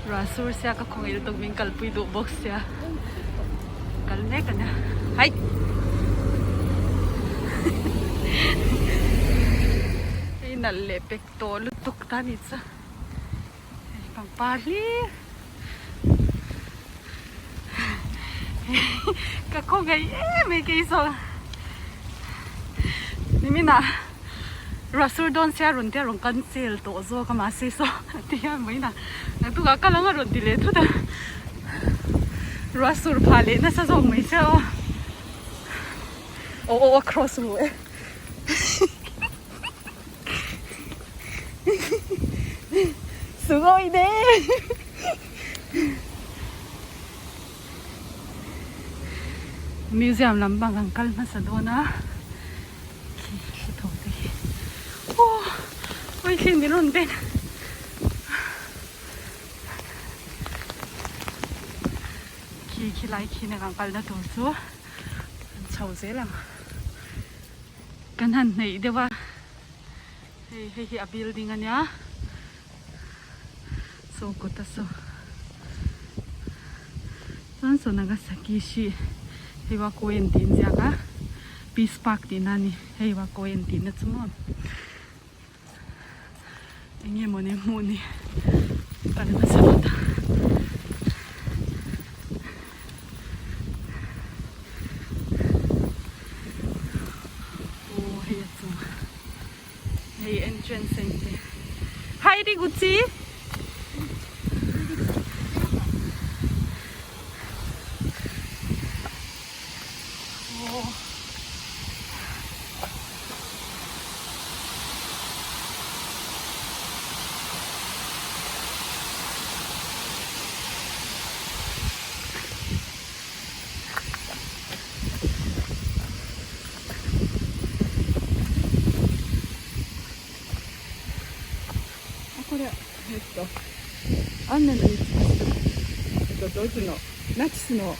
Rasur siya ka kung itong ming kalpuy do box siya. Kalne ka na. Hay! Ay nalepek to. Lutok tanit sa. Ay pangpali. Kako ngay may kaiso. Nimina. Rasur don siya ron tiya ron cancel to zo ka masiso. Tiya mo ina. Nagtuga ka lang ron dile to da. Rasur pali na sa zong may siya o. Oo, cross mo eh. Sugoi ne. Museum lambang ang kalma sa doon ah. Ôi xin đi luôn bên khi lại khi này càng cẩn thận số chầu dễ lắm cái này để vào hay building anh nhá so kota so son so Nagasaki shi hay vào koen tin ra cả Peace Park tin anh hay vào koen tin nữa chứ mà 이게 뭐네 뭐네 다른 사람다 오 헤이 좀 헤이 엔트런스 인데 하이리 구찌これアンネの道ドイツのナチスの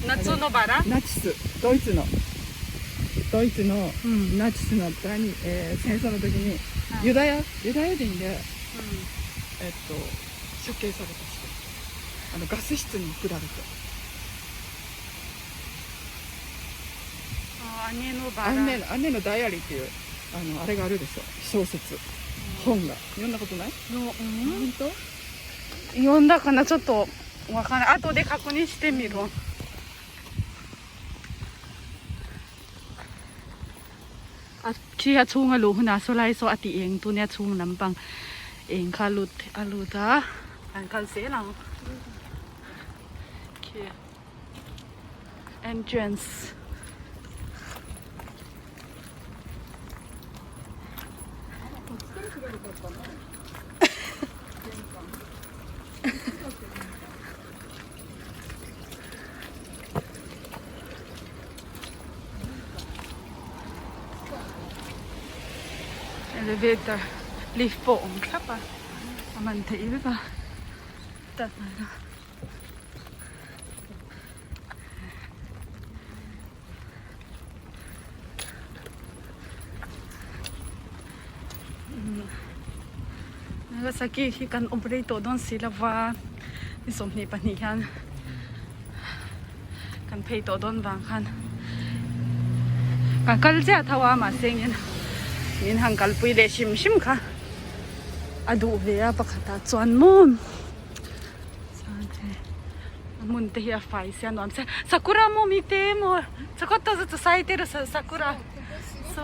夏のバラナチスドイツのナチスの戦争の時にユダヤ人で、処刑された人ガス室に送られてアンネのダイアリーっていうあれがあるでしょ小説本が読んだことない？本当？読んだかなちょっとわかんない後で確認してみるkia chung alu huna solai so ati eng tu nia chung lampang eng khalut alu ta an kal se lang kia entrance elevator lift po ang kapa amante iba tatana Nagasaki kan operator don sila wa isomni panihan kan pay to don bang kan kalja thawa ma sengin min hangkal pui le sim kha adu veya pakhata chuan mun te hi fai sia non se sakura mo mi te mo sakota zu sai te sakura so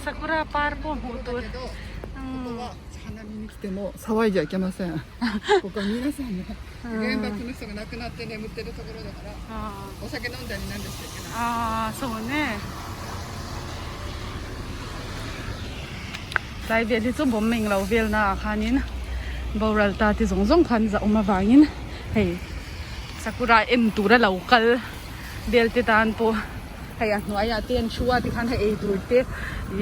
sakura par po mo to 花見に来ても騒いじゃいけません。ここ皆さんね、原爆の人が亡くなって眠ってるところだから、お酒飲んだりなんですけど。ああ、そうね。tại vì thì chúng mình lâu về na khanin boral ta thì zong khan za uma wangin hey sakura em tura local bel te tan po hay an noya ten chua ti khan hey tur te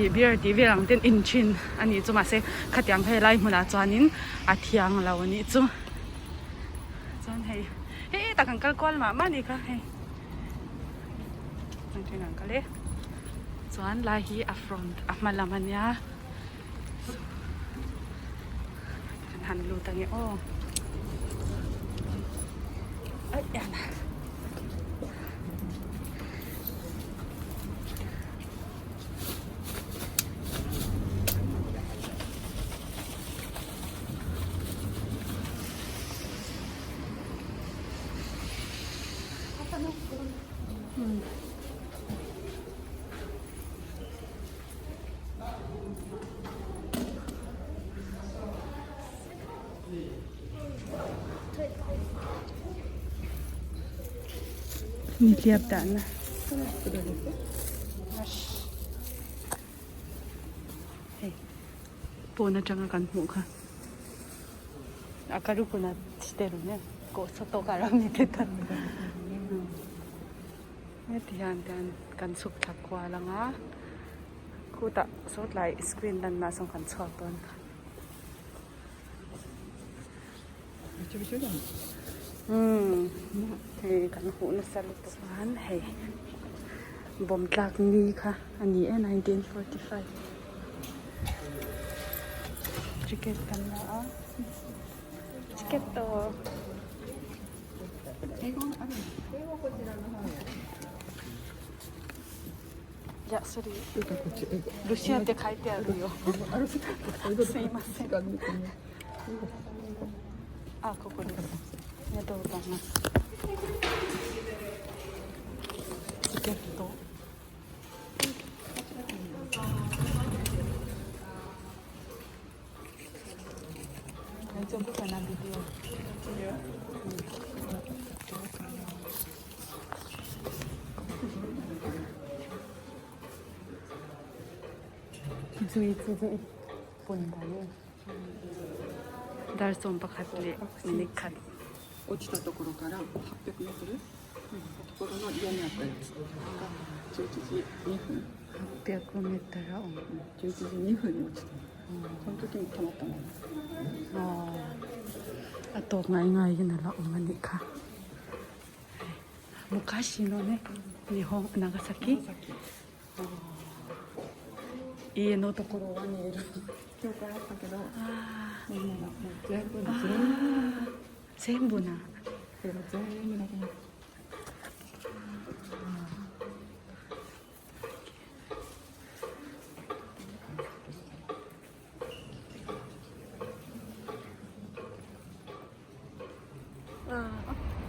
beer ti verang ten inchin ani chuma se khatyang he lai muna chanin athiang lo ni chu chan hey hey ta kan kal kwal ma ni ka hey chan thing ang kale chuan lai hi a front a malamanya han lu tangi o Ayan. Ni tiap dana. Hey, pona changa kan mu ka. Akaru ku na shiteru ne. Ko soto kara mite ta. Ne tiyan kan suk thakwa la nga. Ku ta sot lai screen dan na song kan chok ton. Hey, kan hu na sa luto man. Hey, bom tlak ni ka. Ani 1945. Ticket kan na Ticket to. Ya, sorry. Luciaって書いてあるよ。すいません。あ、ここです。ありがとうございます。チケット。大丈夫かな、ビデオ。続い본다ね。ダルソンバカッレミニカリ。落ちたところから800メートルのところの家にあったやつが11時2分800メートル11時2分に落ちた、その時に止まったの。あとngayon na lang umani ka. 昔のね、日本長崎家のところは見える。教会あったけどみんながもう全部な全部なくなった。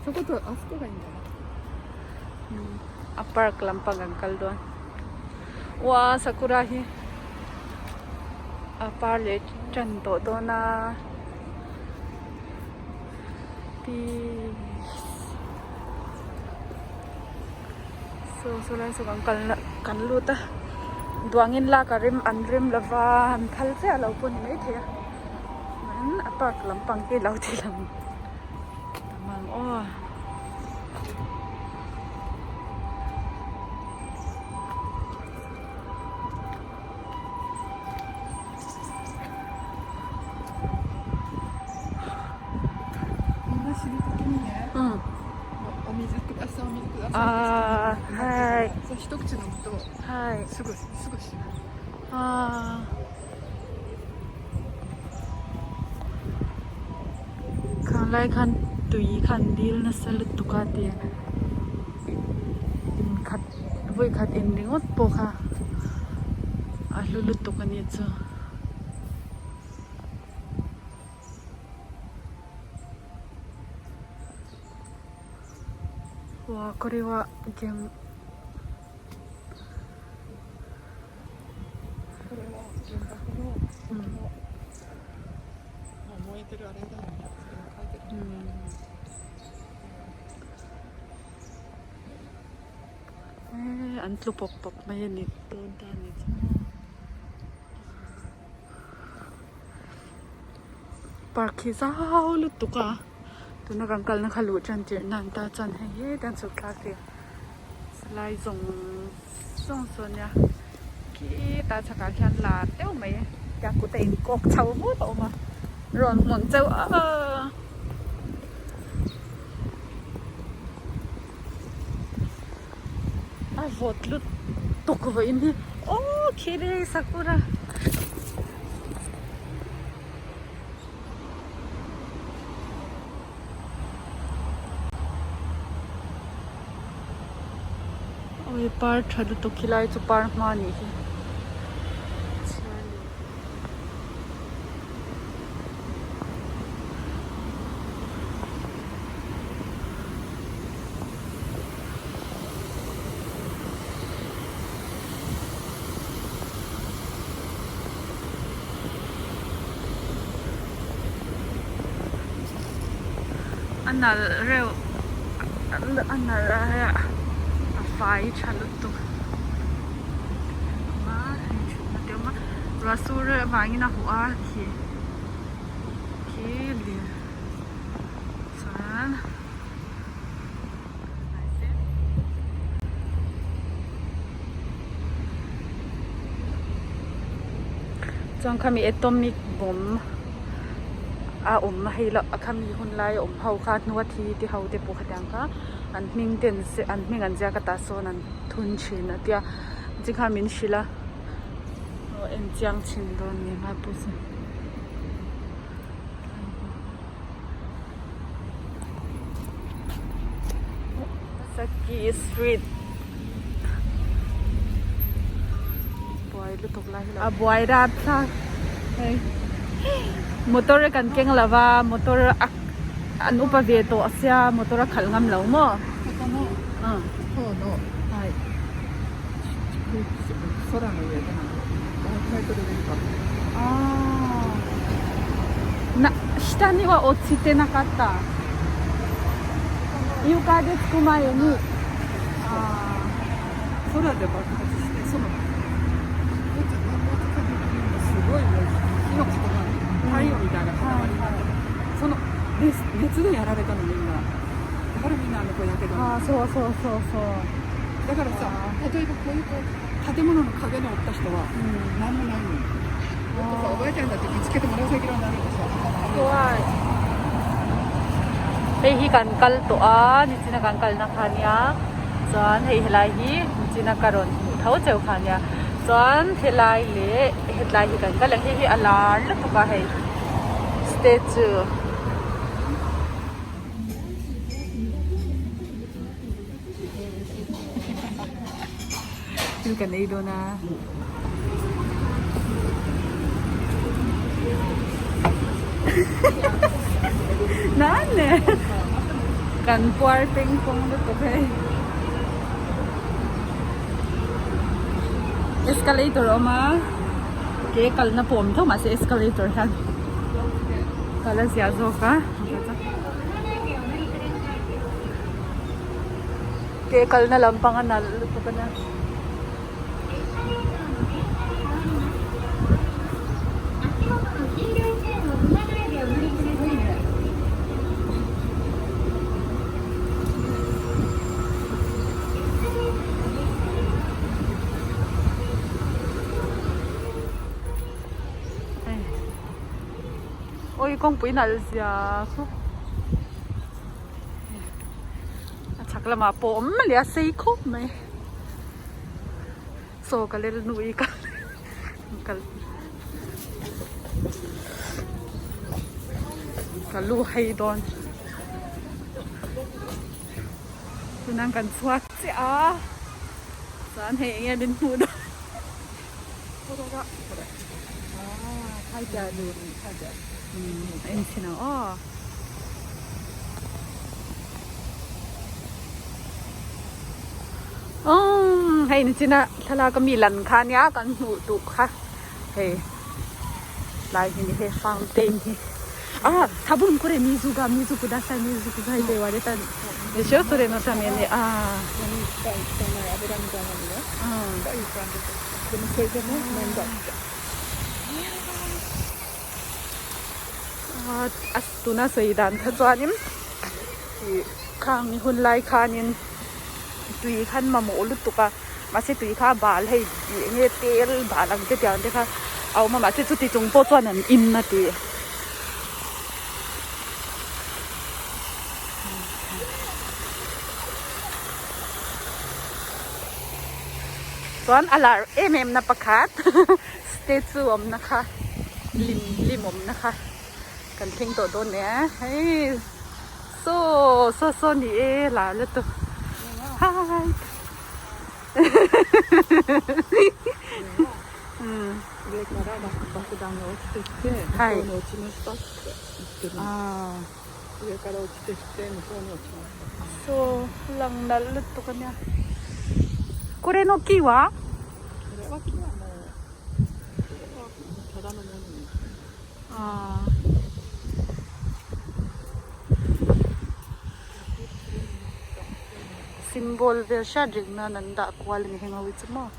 そことあそこがいいんだな。Park lang pagangkal doon. Wow, sakurahi. Parle chanto doon na. Peace. So lang so kanluta. Duangin la karim anrim lava thal se alaw po ni thea. Man park lang pang ke law ti lang. Tamang oh.はい。そう一口飲むと、はい。すぐ死ぬ。Kalay kan tui kan deal na sa lutukati yan. Kat boy kat endingot po ka. Lulutukan ito. Wow, これはゲーム。これは原爆の、燃えてるあれだよね。それを書いてる。Ang tlupok-pok na yan ito. Dami ito. Park sa luto ka. Ito nakangkal na kalutan dyan. Nanta dyan. Hey, dan so kake. Salay zong so niya. Kita sa kakyan latte o may. Kaya ko tayo kok chow mo to ma. Ron mong chow. Вот тут только ini. Oh, kiri sakura. oi par thadu to khilai chu par ma ni hi anal reu anal ya afai chalut to ma te ma rasur wangina huwa ki li san chong khami atomic bomb hay là kami hun lai hau khat nuwa thi ti hau te pu khatang ka an ming ten se an ming an ja ka ta so nan thun chin atia ji kha min shila o en chiang chin don ni ma pu se Saki street boy lu tok lai la boy rat sa motor kan keng lava motor an upa ve to asya motor khal ngam lo mo hai 空の上で何メートルでいいかな下には落ちてなかった床でつく前に空で爆発してそのすごい火の塊太陽みたいな塊になってその熱でやられたのみんなだからみんなこうやけどそうだからさ例えばこういう建物の陰におった人は何もないのよだってさおばあちゃんだって見つけて紫色になるんでしょ怖いhey hi kan kal to ni china kan kal na khania chuan hei helai hi china karon thau cheu khania chuan helai le helai hi kan kal hi alar la to ka hei statue tu kan ei do na nane kan puar ping pong lu to kai escalator oma ke kal na pom tho ma se escalator han kala sia zo ka ke kal na lampangan na lu to ka na ôi con bụi nào giờ chắc là mà bố mà lẽ xây khúc mày so cái lên nuôi cái lu hay đòn tôi đang cần xoát chứ sáng hè nghe đến mùa đó thay giờ được thay giờ em xin nào hayนี่นะถ้าเราก็มีหลังคาเนี้ยกันหูตุกค่ะเฮ้ลายที่นี่เฮ้ฟังเต็มที่多分これ水ください水くださいって言われたでしょそれのために油みたいなのねがいい感じでもそれでも面倒tu na soi dan tha chuanin khang ni hun lai khanin tui khan ma mo lu tuka ma se tui kha bal hei nge tel balang te tian te kha au ma se chu ti chung po chuan an in na ti chuan alar na pakhat statue om na kha lim om na kha kan thing to don ne hey so ni la le to hi うん。上から爆弾が落ちてきて、はい向こうに落ちましたって言ってるの。あ上から落ちてきて向こうに落ちましあ、そうlang nalut to kanya。これの木は？た。これは木はもう、これはただのものに。ああ。Simbol vel siya jing na nanda kwal ni hengawit mo.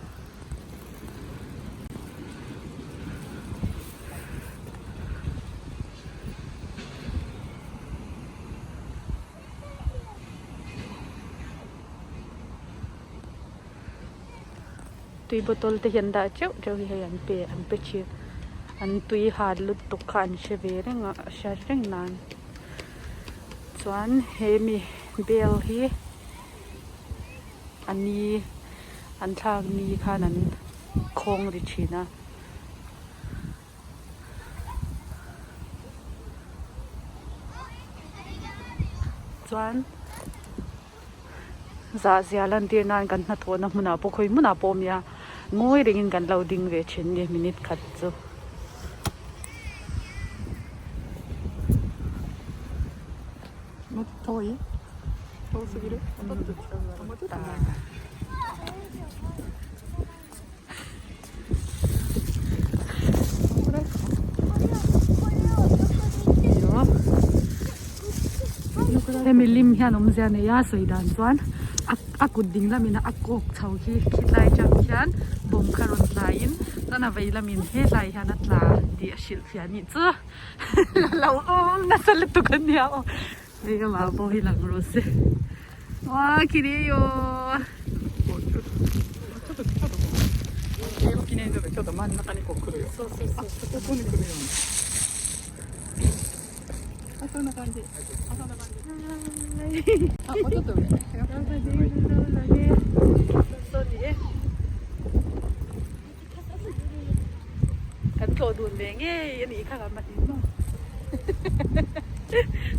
Tui botol te hian da cheu cheu hi an pe chi an tui had lut to khan she ve renga sha reng nan chuan he mi bel hi ani an thak ni khan an khong ri china chuan za zialan tir nan kan na thona hmuna pokhoi muna pomya ngoi ringin kan loading ve chin ni minute khat chuもっと遠い？遠すぎる？もうちょっと近くなる。もうちょっと前か。これか。 Hemi lim hian om zia ne ya soi dan chuan akut ding lamin a kok chho hi khitlai chang hian bom kharon lain tana vei lamin he lai hian atla ti a shil fia ni chu lo om na sal tu kan ya o ni ga ma bo hi lang ro se wa kiri yo ちょっと近くの英語記念所でちょっと真ん中にこう来るよ。そうそうそうここに来るように。あ、そんな感じ。あ、そんな感じ。あ、もうちょっと上。kan thlo dun ve nge ani kha ga ma tin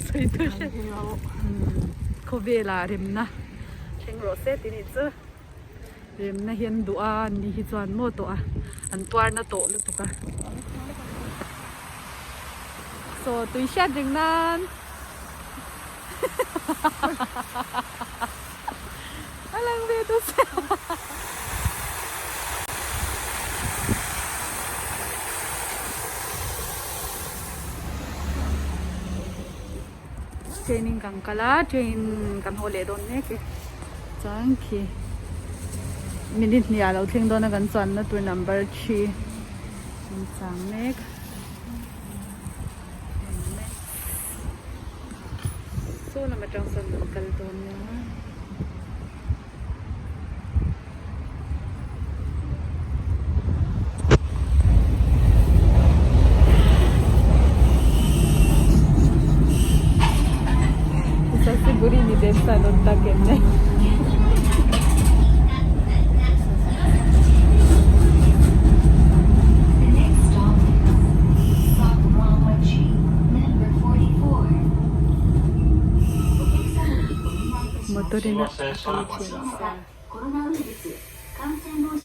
soi tu she ko ve la rem na theng ro se ti ni chu rem na hian du a ni hi chuan mo to a an twar na to lu tu ka so tui sha ding nan alang ve tu se training kang kala train kan hole don ne ke chang ki minute ni alo thing don kan chan na tur number 3 chang nek so na ma chang san kal don ne Buri ni desta lotta kenne. Motorina.